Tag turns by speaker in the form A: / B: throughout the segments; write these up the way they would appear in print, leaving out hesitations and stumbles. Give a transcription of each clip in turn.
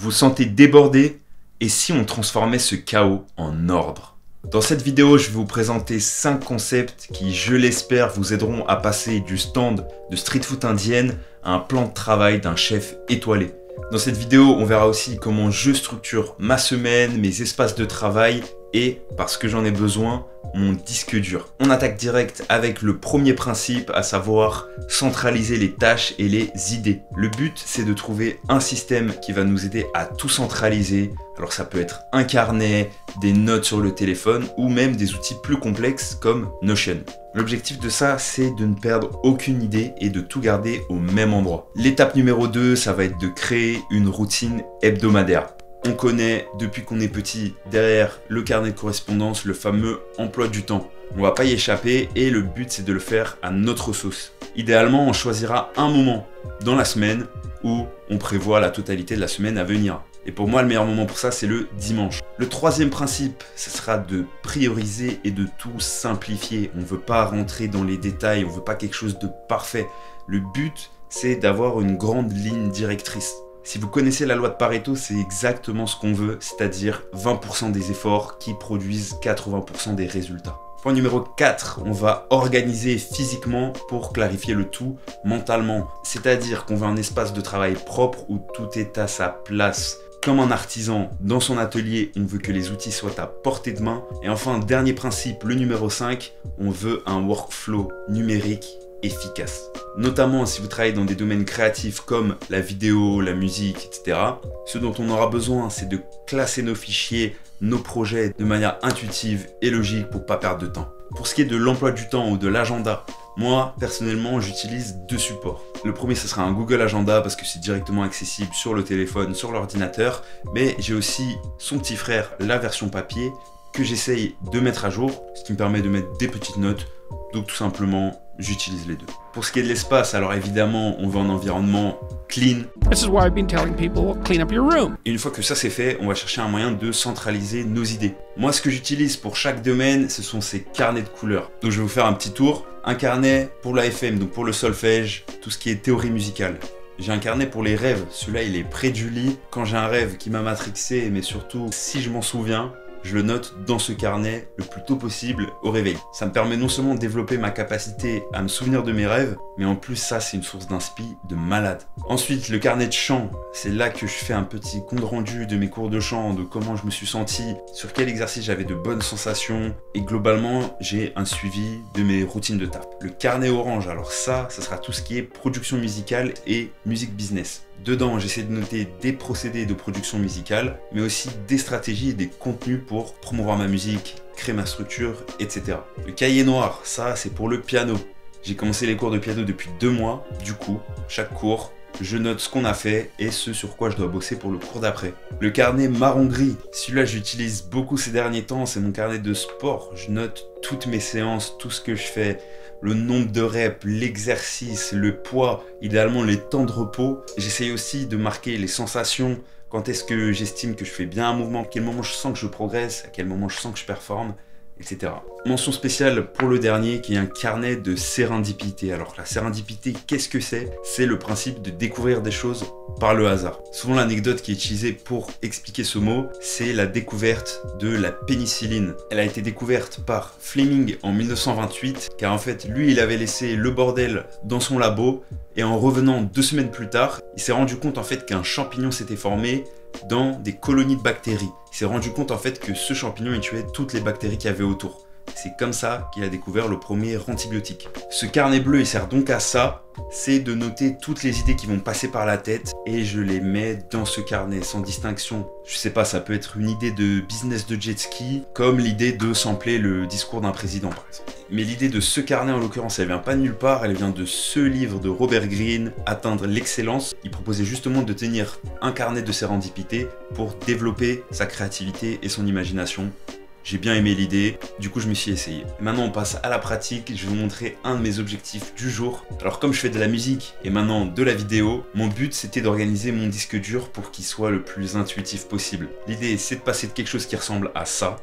A: vous sentez débordé? Et si on transformait ce chaos en ordre? Dans cette vidéo, je vais vous présenter 5 concepts qui, je l'espère, vous aideront à passer du stand de street food indienne à un plan de travail d'un chef étoilé. Dans cette vidéo, on verra aussi comment je structure ma semaine, mes espaces de travail et, parce que j'en ai besoin, mon disque dur. On attaque direct avec le premier principe, à savoir centraliser les tâches et les idées. Le but, c'est de trouver un système qui va nous aider à tout centraliser. Alors ça peut être un carnet, des notes sur le téléphone ou même des outils plus complexes comme Notion. L'objectif de ça, c'est de ne perdre aucune idée et de tout garder au même endroit. L'étape numéro 2, ça va être de créer une routine hebdomadaire. On connaît, depuis qu'on est petit, derrière le carnet de correspondance, le fameux emploi du temps. On va pas y échapper et le but, c'est de le faire à notre sauce. Idéalement, on choisira un moment dans la semaine où on prévoit la totalité de la semaine à venir. Et pour moi, le meilleur moment pour ça, c'est le dimanche. Le troisième principe, ce sera de prioriser et de tout simplifier. On ne veut pas rentrer dans les détails, on ne veut pas quelque chose de parfait. Le but, c'est d'avoir une grande ligne directrice. Si vous connaissez la loi de Pareto, c'est exactement ce qu'on veut, c'est-à-dire 20% des efforts qui produisent 80% des résultats. Point numéro 4, on va organiser physiquement pour clarifier le tout mentalement. C'est-à-dire qu'on veut un espace de travail propre où tout est à sa place. Comme un artisan dans son atelier, on veut que les outils soient à portée de main. Et enfin, dernier principe, le numéro 5, on veut un workflow numérique efficace. Notamment si vous travaillez dans des domaines créatifs comme la vidéo, la musique, etc. Ce dont on aura besoin, c'est de classer nos fichiers, nos projets de manière intuitive et logique pour pas perdre de temps. Pour ce qui est de l'emploi du temps ou de l'agenda, moi, personnellement, j'utilise 2 supports. Le premier, ce sera un Google Agenda parce que c'est directement accessible sur le téléphone, sur l'ordinateur. Mais j'ai aussi son petit frère, la version papier, que j'essaye de mettre à jour, ce qui me permet de mettre des petites notes. Donc tout simplement, j'utilise les deux. Pour ce qui est de l'espace, alors évidemment, on veut un environnement clean.
B: This is why I've been telling people, clean up your room.
A: Et une fois que ça c'est fait, on va chercher un moyen de centraliser nos idées. Moi, ce que j'utilise pour chaque domaine, ce sont ces carnets de couleurs. Donc je vais vous faire un petit tour. Un carnet pour la FM, donc pour le solfège, tout ce qui est théorie musicale. J'ai un carnet pour les rêves, celui-là il est près du lit. Quand j'ai un rêve qui m'a matrixé, mais surtout si je m'en souviens, je le note dans ce carnet le plus tôt possible au réveil. Ça me permet non seulement de développer ma capacité à me souvenir de mes rêves, mais en plus ça c'est une source d'inspi de malade. Ensuite le carnet de chant, c'est là que je fais un petit compte rendu de mes cours de chant, de comment je me suis senti, sur quel exercice j'avais de bonnes sensations, et globalement j'ai un suivi de mes routines de taf. Le carnet orange, alors ça sera tout ce qui est production musicale et musique business. Dedans, j'essaie de noter des procédés de production musicale, mais aussi des stratégies et des contenus pour promouvoir ma musique, créer ma structure, etc. Le cahier noir, ça c'est pour le piano. J'ai commencé les cours de piano depuis 2 mois, du coup, chaque cours, je note ce qu'on a fait et ce sur quoi je dois bosser pour le cours d'après. Le carnet marron-gris, celui-là j'utilise beaucoup ces derniers temps, c'est mon carnet de sport. Je note toutes mes séances, tout ce que je fais, le nombre de reps, l'exercice, le poids, idéalement les temps de repos. J'essaye aussi de marquer les sensations, quand est-ce que j'estime que je fais bien un mouvement, à quel moment je sens que je progresse, à quel moment je sens que je performe, etc. Mention spéciale pour le dernier qui est un carnet de sérendipité. Alors la sérendipité, qu'est-ce que c'est? C'est le principe de découvrir des choses par le hasard. Souvent l'anecdote qui est utilisée pour expliquer ce mot, c'est la découverte de la pénicilline. Elle a été découverte par Fleming en 1928, car en fait lui il avait laissé le bordel dans son labo et en revenant 2 semaines plus tard, il s'est rendu compte en fait qu'un champignon s'était formé dans des colonies de bactéries. Il s'est rendu compte en fait que ce champignon il tuait toutes les bactéries qu'il y avait autour. C'est comme ça qu'il a découvert le premier antibiotique. Ce carnet bleu il sert donc à ça, c'est de noter toutes les idées qui vont passer par la tête et je les mets dans ce carnet sans distinction. Je sais pas, ça peut être une idée de business de jet ski, comme l'idée de sampler le discours d'un président par exemple. Mais l'idée de ce carnet en l'occurrence, elle vient pas de nulle part, elle vient de ce livre de Robert Greene, Atteindre l'excellence. Il proposait justement de tenir un carnet de sérendipité pour développer sa créativité et son imagination. J'ai bien aimé l'idée, du coup je me suis essayé. Maintenant on passe à la pratique, je vais vous montrer un de mes objectifs du jour. Alors comme je fais de la musique et maintenant de la vidéo, mon but c'était d'organiser mon disque dur pour qu'il soit le plus intuitif possible. L'idée c'est de passer de quelque chose qui ressemble à ça,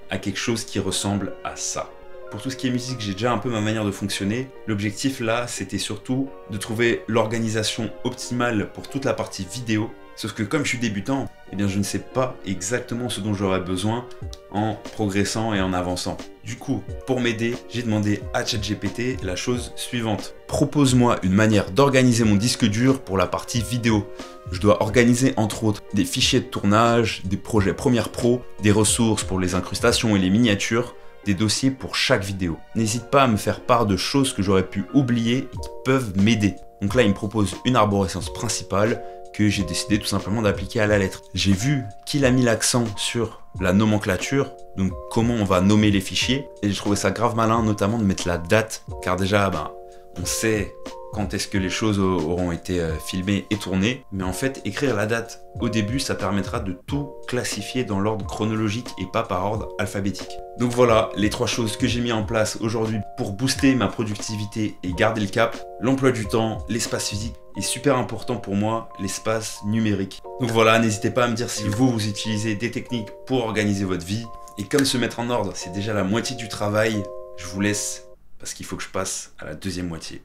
A: à quelque chose qui ressemble à ça. Pour tout ce qui est musique, j'ai déjà un peu ma manière de fonctionner. L'objectif là, c'était surtout de trouver l'organisation optimale pour toute la partie vidéo Sauf que comme je suis débutant, eh bien je ne sais pas exactement ce dont j'aurais besoin en progressant et en avançant. Du coup, pour m'aider, j'ai demandé à ChatGPT la chose suivante. Propose-moi une manière d'organiser mon disque dur pour la partie vidéo. Je dois organiser entre autres des fichiers de tournage, des projets Premiere Pro, des ressources pour les incrustations et les miniatures, des dossiers pour chaque vidéo. N'hésite pas à me faire part de choses que j'aurais pu oublier et qui peuvent m'aider. Donc là, il me propose une arborescence principale que j'ai décidé tout simplement d'appliquer à la lettre. J'ai vu qu'il a mis l'accent sur la nomenclature, donc comment on va nommer les fichiers, et j'ai trouvé ça grave malin, notamment de mettre la date, car déjà, on sait quand est-ce que les choses auront été filmées et tournées, mais en fait, écrire la date au début, ça permettra de tout classifier dans l'ordre chronologique et pas par ordre alphabétique. Donc voilà, les 3 choses que j'ai mis en place aujourd'hui pour booster ma productivité et garder le cap. L'emploi du temps, l'espace physique, et super important pour moi, l'espace numérique. Donc voilà, n'hésitez pas à me dire si vous utilisez des techniques pour organiser votre vie. Et comme se mettre en ordre, c'est déjà la moitié du travail, je vous laisse parce qu'il faut que je passe à la deuxième moitié.